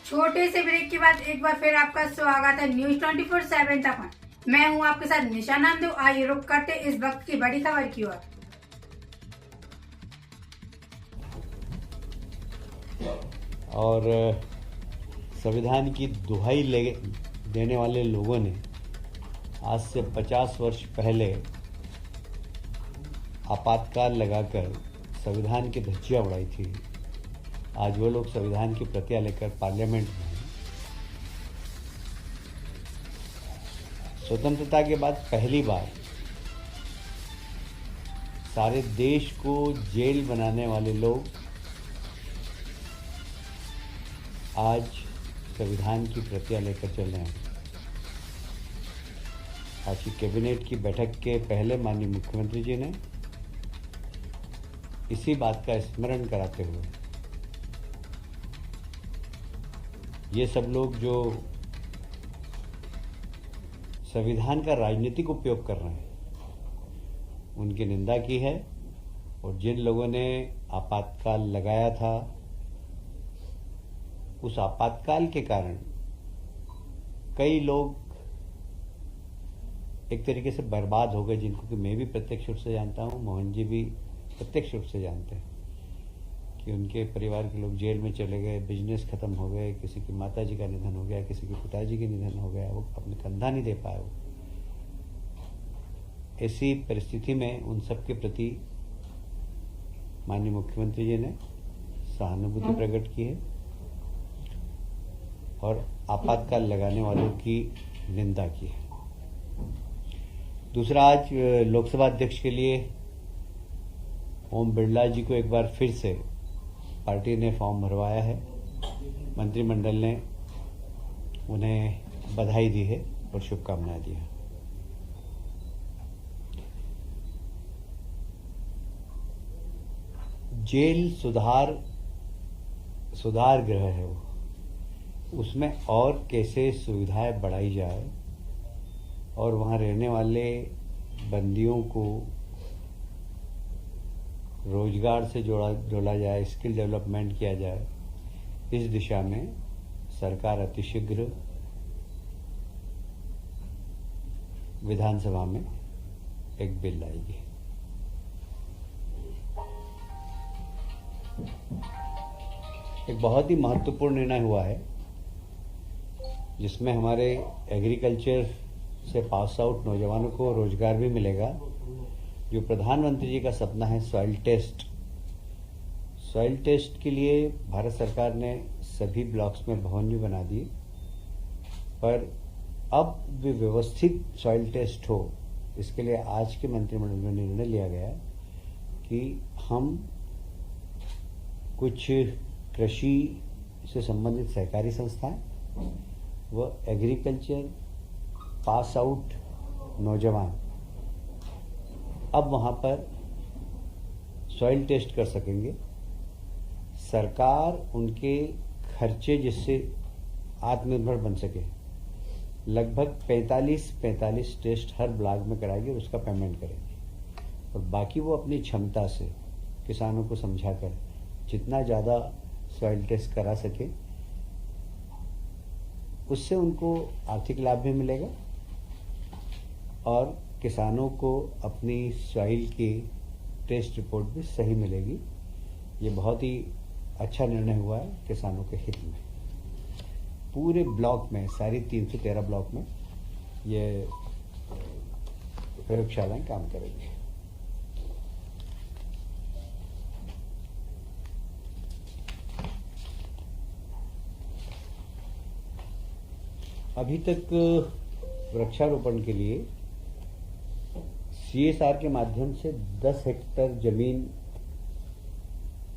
छोटे से ब्रेक के बाद एक बार फिर आपका स्वागत है न्यूज 24/7 तक। मैं हूं आपके साथ निशा नामदेव। आइए रुक करते इस वक्त की बड़ी खबर की ओर। और संविधान की दुहाई देने वाले लोगों ने आज से 50 वर्ष पहले आपातकाल लगाकर संविधान की धज्जियां उड़ाई थी। आज वो लोग संविधान की प्रतियां लेकर पार्लियामेंट में हैं। स्वतंत्रता के बाद पहली बार सारे देश को जेल बनाने वाले लोग आज संविधान की प्रतियां लेकर चल रहे हैं। आज की कैबिनेट की बैठक के पहले माननीय मुख्यमंत्री जी ने इसी बात का स्मरण कराते हुए ये सब लोग जो संविधान का राजनीतिक उपयोग कर रहे हैं उनकी निंदा की है। और जिन लोगों ने आपातकाल लगाया था उस आपातकाल के कारण कई लोग एक तरीके से बर्बाद हो गए, जिनको कि मैं भी प्रत्यक्ष रूप से जानता हूं, मोहन जी भी प्रत्यक्ष रूप से जानते हैं कि उनके परिवार के लोग जेल में चले गए, बिजनेस खत्म हो गए, किसी की माता जी का निधन हो गया, किसी के पिताजी का निधन हो गया, वो अपने कंधा नहीं दे पाए। ऐसी परिस्थिति में उन सब के प्रति माननीय मुख्यमंत्री जी ने सहानुभूति प्रकट की है और आपातकाल लगाने वालों की निंदा की है। दूसरा, आज लोकसभा अध्यक्ष के लिए ओम बिरला जी को एक बार फिर से पार्टी ने फॉर्म भरवाया है। मंत्रिमंडल ने उन्हें बधाई दी है और शुभकामनाएं दी है। जेल सुधार गृह है वो, उसमें और कैसे सुविधाएं बढ़ाई जाए और वहां रहने वाले बंदियों को रोजगार से जोड़ा जाए, स्किल डेवलपमेंट किया जाए, इस दिशा में सरकार अतिशीघ्र विधानसभा में एक बिल लाएगी। एक बहुत ही महत्वपूर्ण निर्णय हुआ है जिसमें हमारे एग्रीकल्चर से पास आउट नौजवानों को रोजगार भी मिलेगा। जो प्रधानमंत्री जी का सपना है सॉइल टेस्ट के लिए भारत सरकार ने सभी ब्लॉक्स में भवन भी बना दिए, पर अब भी व्यवस्थित सॉइल टेस्ट हो, इसके लिए आज के मंत्रिमंडल में निर्णय लिया गया कि हम कुछ कृषि से संबंधित सहकारी संस्थाएं व एग्रीकल्चर पास आउट नौजवान अब वहां पर सॉइल टेस्ट कर सकेंगे। सरकार उनके खर्चे जिससे आत्मनिर्भर बन सके, लगभग 45 टेस्ट हर ब्लॉक में कराएगी और उसका पेमेंट करेंगे। और बाकी वो अपनी क्षमता से किसानों को समझाकर जितना ज़्यादा सॉइल टेस्ट करा सके उससे उनको आर्थिक लाभ भी मिलेगा और किसानों को अपनी सॉइल की टेस्ट रिपोर्ट भी सही मिलेगी। ये बहुत ही अच्छा निर्णय हुआ है किसानों के हित में। पूरे ब्लॉक में, सारी 313 ब्लॉक में ये प्रयोगशालाएं काम करेंगी। अभी तक वृक्षारोपण के लिए सीएसआर के माध्यम से 10 हेक्टेयर जमीन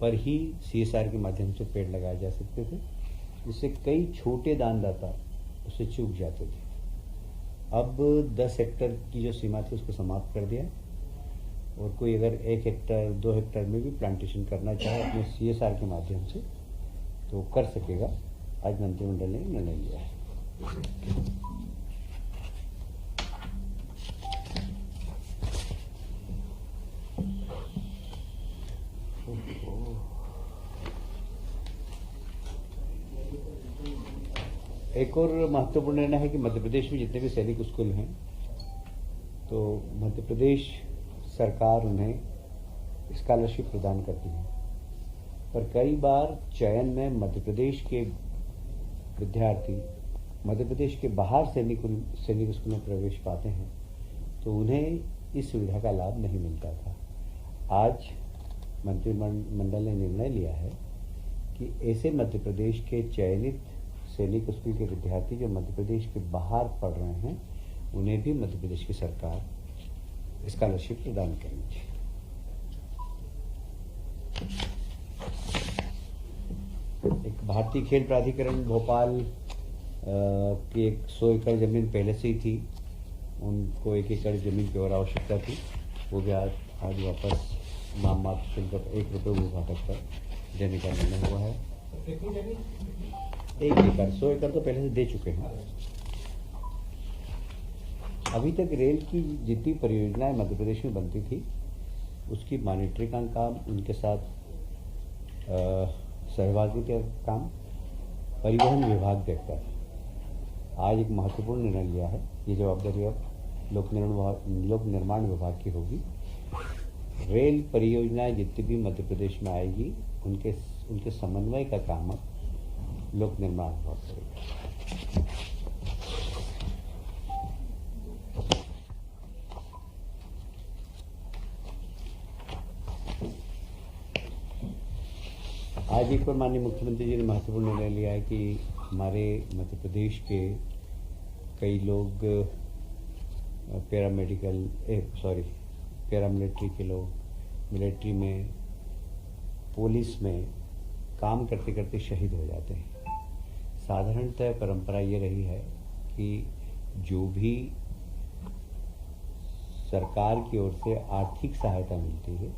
पर ही सीएसआर के माध्यम से पेड़ लगाए जा सकते थे, जिससे कई छोटे दानदाता उससे चूक जाते थे। अब 10 हेक्टेयर की जो सीमा थी उसको समाप्त कर दिया और कोई अगर 1 हेक्टेयर 2 हेक्टेयर में भी प्लांटेशन करना चाहे अपने सीएसआर के माध्यम से तो कर सकेगा। आज मंत्रिमंडल ने निर्णय लिया है। एक और महत्वपूर्ण निर्णय है कि मध्य प्रदेश में जितने भी सैनिक स्कूल हैं, तो मध्य प्रदेश सरकार उन्हें स्कॉलरशिप प्रदान करती है। पर कई बार चयन में मध्य प्रदेश के विद्यार्थी मध्य प्रदेश के बाहर सैनिक स्कूल में प्रवेश पाते हैं, तो उन्हें इस सुविधा का लाभ नहीं मिलता था। आज मंत्रिमंडल ने निर्णय लिया है कि ऐसे मध्य प्रदेश के चयनित सैनिक स्कूल के विद्यार्थी जो मध्य प्रदेश के बाहर पढ़ रहे हैं, उन्हें भी मध्य प्रदेश की सरकार स्कॉलरशिप प्रदान करेगी। एक भारतीय खेल प्राधिकरण भोपाल की 100 एकड़ जमीन पहले से ही थी, उनको 1 एकड़ जमीन की और आवश्यकता थी, वो भी आज वापस नाममात्र शुल्क 1 रुपये विभाजक पर देने का निर्णय हुआ है। 1 एकड़ 100 एकड़ तो पहले से दे चुके हैं। अभी तक रेल की जितनी परियोजनाएं मध्य प्रदेश में बनती थी, उसकी मॉनिटरिंग का काम, उनके साथ सहभागिता का काम परिवहन विभाग देखता है। आज एक महत्वपूर्ण निर्णय लिया है, ये जवाबदारी अब लोक निर्माण विभाग की होगी। रेल परियोजनाएं जितनी भी मध्य प्रदेश में आएगी, उनके समन्वय का काम अब लोक निर्माण विभाग करेगा। आज एक बार माननीय मुख्यमंत्री जी ने महत्वपूर्ण निर्णय लिया है कि हमारे मध्य प्रदेश के कई लोग पैरामिलिट्री के लोग मिलिट्री में, पुलिस में काम करते करते शहीद हो जाते हैं। साधारणतः परंपरा ये रही है कि जो भी सरकार की ओर से आर्थिक सहायता मिलती है,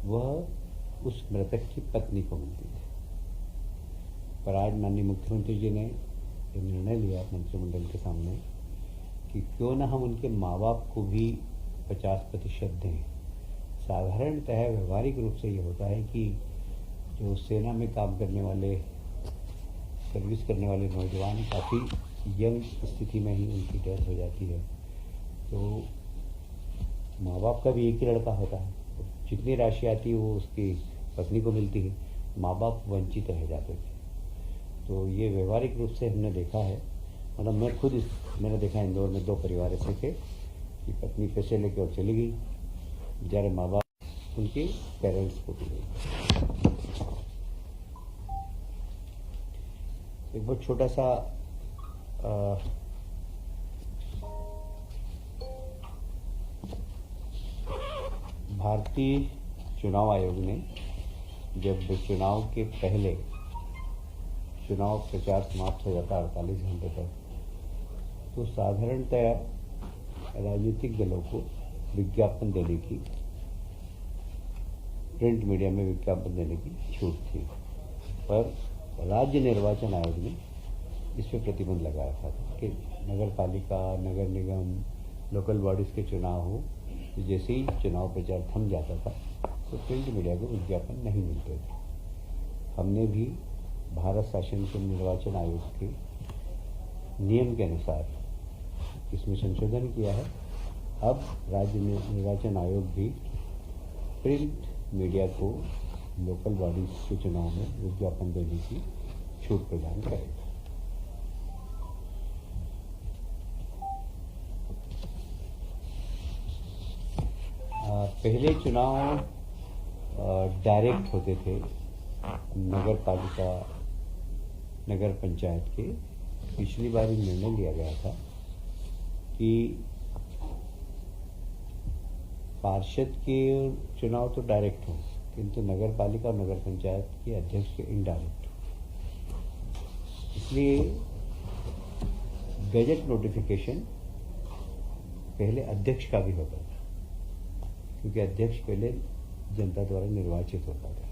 वह उस मृतक की पत्नी को मिलती है। पर आज माननीय मुख्यमंत्री जी ने ये निर्णय लिया मंत्रिमंडल के सामने कि क्यों ना हम उनके माँ बाप को भी 50% दें। साधारणतः व्यवहारिक रूप से ये होता है कि जो सेना में काम करने वाले, सर्विस करने वाले नौजवान काफ़ी यंग स्थिति में ही उनकी डेथ हो जाती है, तो माँ बाप का भी एक ही लड़का होता है, जितनी राशि आती है वो उसकी पत्नी को मिलती है, माँ बाप वंचित रह जाते थे। तो ये व्यवहारिक रूप से हमने देखा है, मतलब मैंने देखा इंदौर में 2 परिवार ऐसे थे कि पत्नी पैसे लेके और चली गई, जरा माँ बाप उनके पेरेंट्स को भी गई। एक बहुत छोटा सा भारतीय चुनाव आयोग ने जब चुनाव के पहले चुनाव प्रचार समाप्त हो जाता है 48 घंटे तक, तो साधारणतया राजनीतिक दलों को विज्ञापन देने की, प्रिंट मीडिया में विज्ञापन देने की छूट थी। पर राज्य निर्वाचन आयोग ने इस पर प्रतिबंध लगाया था कि नगर पालिका, नगर निगम, लोकल बॉडीज़ के चुनाव हो, तो जैसे ही चुनाव प्रचार थम जाता था तो प्रिंट मीडिया को विज्ञापन नहीं मिलते थे। हमने भी भारत शासन के निर्वाचन आयोग के नियम के अनुसार इसमें संशोधन किया है। अब राज्य निर्वाचन आयोग भी प्रिंट मीडिया को लोकल बॉडीज के चुनाव में विज्ञापन देने की छूट प्रदान करेगा। पहले चुनाव डायरेक्ट होते थे नगर पालिका, नगर पंचायत के। पिछली बार निर्णय लिया गया था कि पार्षद के चुनाव तो डायरेक्ट हो, किंतु नगर पालिका और नगर पंचायत के अध्यक्ष के इनडायरेक्ट हो। इसलिए गजट नोटिफिकेशन पहले अध्यक्ष का भी होता था, क्योंकि अध्यक्ष पहले जनता द्वारा निर्वाचित होता था।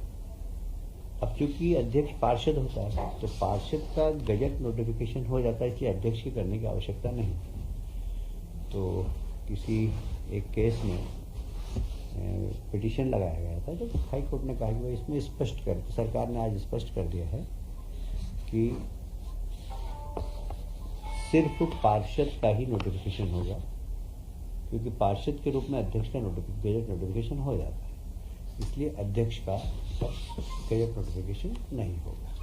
अब चूंकि अध्यक्ष पार्षद होता है, तो पार्षद का गजट नोटिफिकेशन हो जाता है, इसलिए अध्यक्ष की करने की आवश्यकता नहीं। तो किसी एक केस में पिटीशन लगाया गया था, तो हाई कोर्ट ने कहा कि भाई इसमें स्पष्ट कर, तो सरकार ने आज स्पष्ट कर दिया है कि सिर्फ पार्षद का ही नोटिफिकेशन होगा, क्योंकि पार्षद के रूप में अध्यक्ष का गजट नोटिफिकेशन हो जाता है, इसलिए अध्यक्ष का गजट नोटिफिकेशन नहीं होगा।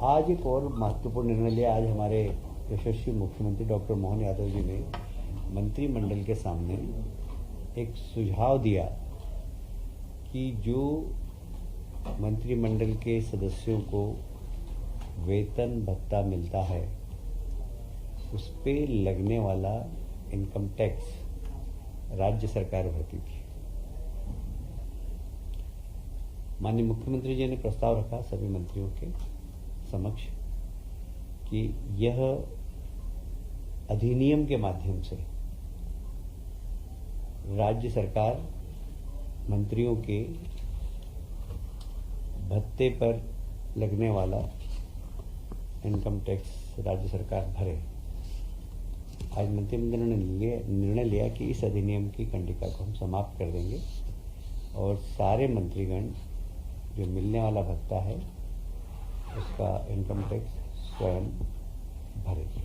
आज एक और महत्वपूर्ण निर्णय लिया। आज हमारे यशस्वी मुख्यमंत्री डॉक्टर मोहन यादव जी ने मंत्रिमंडल के सामने एक सुझाव दिया कि जो मंत्रिमंडल के सदस्यों को वेतन भत्ता मिलता है उस पे लगने वाला इनकम टैक्स राज्य सरकार भरती थी। माननीय मुख्यमंत्री जी ने प्रस्ताव रखा सभी मंत्रियों के समक्ष कि यह अधिनियम के माध्यम से राज्य सरकार मंत्रियों के भत्ते पर लगने वाला इनकम टैक्स राज्य सरकार भरे। आज मंत्रिमंडल ने निर्णय लिया कि इस अधिनियम की कंडिका को हम समाप्त कर देंगे और सारे मंत्रीगण जो मिलने वाला भत्ता है उसका इनकम टैक्स स्वयं भरेंगे।